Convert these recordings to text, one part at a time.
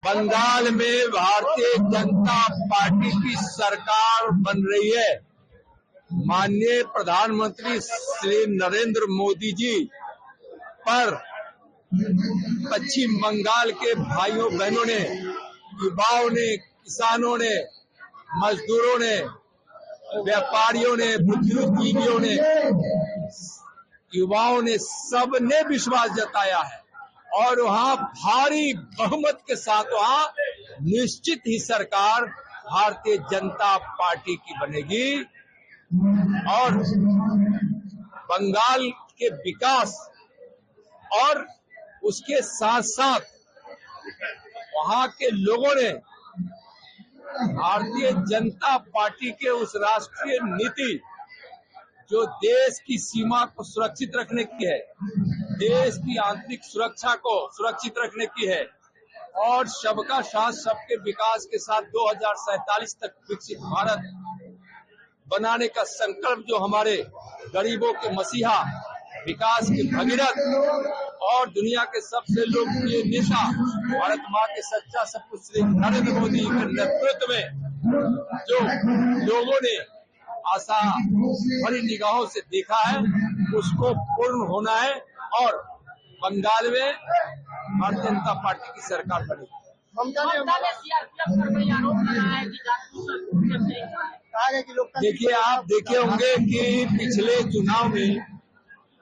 बंगाल में भारतीय जनता पार्टी की सरकार बन रही है। माननीय प्रधानमंत्री श्री नरेंद्र मोदी जी पर पश्चिम बंगाल के भाइयों बहनों ने, युवाओं ने, किसानों ने, मजदूरों ने, व्यापारियों ने, बुद्धिजीवियों ने, युवाओं ने, सबने विश्वास जताया है और वहाँ भारी बहुमत के साथ वहाँ निश्चित ही सरकार भारतीय जनता पार्टी की बनेगी और बंगाल के विकास और उसके साथ साथ वहाँ के लोगों ने भारतीय जनता पार्टी के उस राष्ट्रीय नीति जो देश की सीमा को सुरक्षित रखने की है, देश की आंतरिक सुरक्षा को सुरक्षित रखने की है और सबका साथ सबके विकास के साथ 2047 तक विकसित भारत बनाने का संकल्प जो हमारे गरीबों के मसीहा, विकास के भगीरथ और दुनिया के सबसे लोकप्रिय नेता भारत माँ के सच्चा सपूत श्री नरेंद्र मोदी के नेतृत्व में जो लोगों ने आशा भरी निगाहों से देखा है, उसको पूर्ण होना है और बंगाल में भारतीय जनता पार्टी की सरकार बनेगी। देखिए, आप देखे होंगे कि पिछले चुनाव में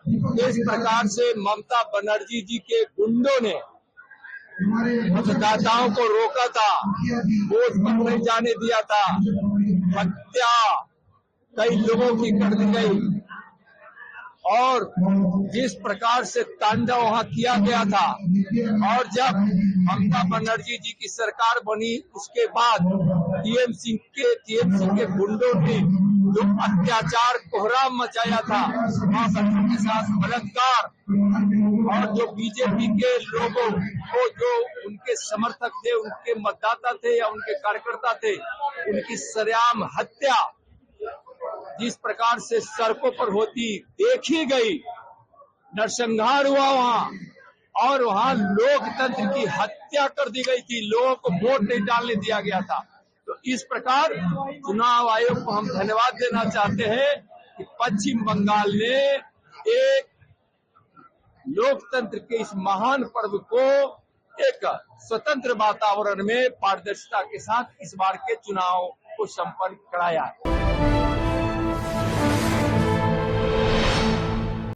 किस प्रकार से ममता बनर्जी जी के गुंडों ने मतदाताओं को रोका था, वोट पर नहीं जाने दिया था, हत्या कई लोगों की कर दी गई और जिस प्रकार से तांडव वहां किया गया था। और जब ममता बनर्जी जी की सरकार बनी उसके बाद टीएमसी के गुंडों ने जो अत्याचार कोहराम मचाया था, मां बच्चों के साथ बलात्कार और जो बीजेपी के लोगों को जो उनके समर्थक थे, उनके मतदाता थे या उनके कार्यकर्ता थे, उनकी सरेआम हत्या जिस प्रकार से सड़कों पर होती देखी गई, नरसंहार हुआ वहां और वहां लोकतंत्र की हत्या कर दी गई थी, लोगों को वोट नहीं डालने दिया गया था। तो इस प्रकार चुनाव आयोग को हम धन्यवाद देना चाहते हैं कि पश्चिम बंगाल ने एक लोकतंत्र के इस महान पर्व को एक स्वतंत्र वातावरण में पारदर्शिता के साथ इस बार के चुनाव को संपन्न कराया है।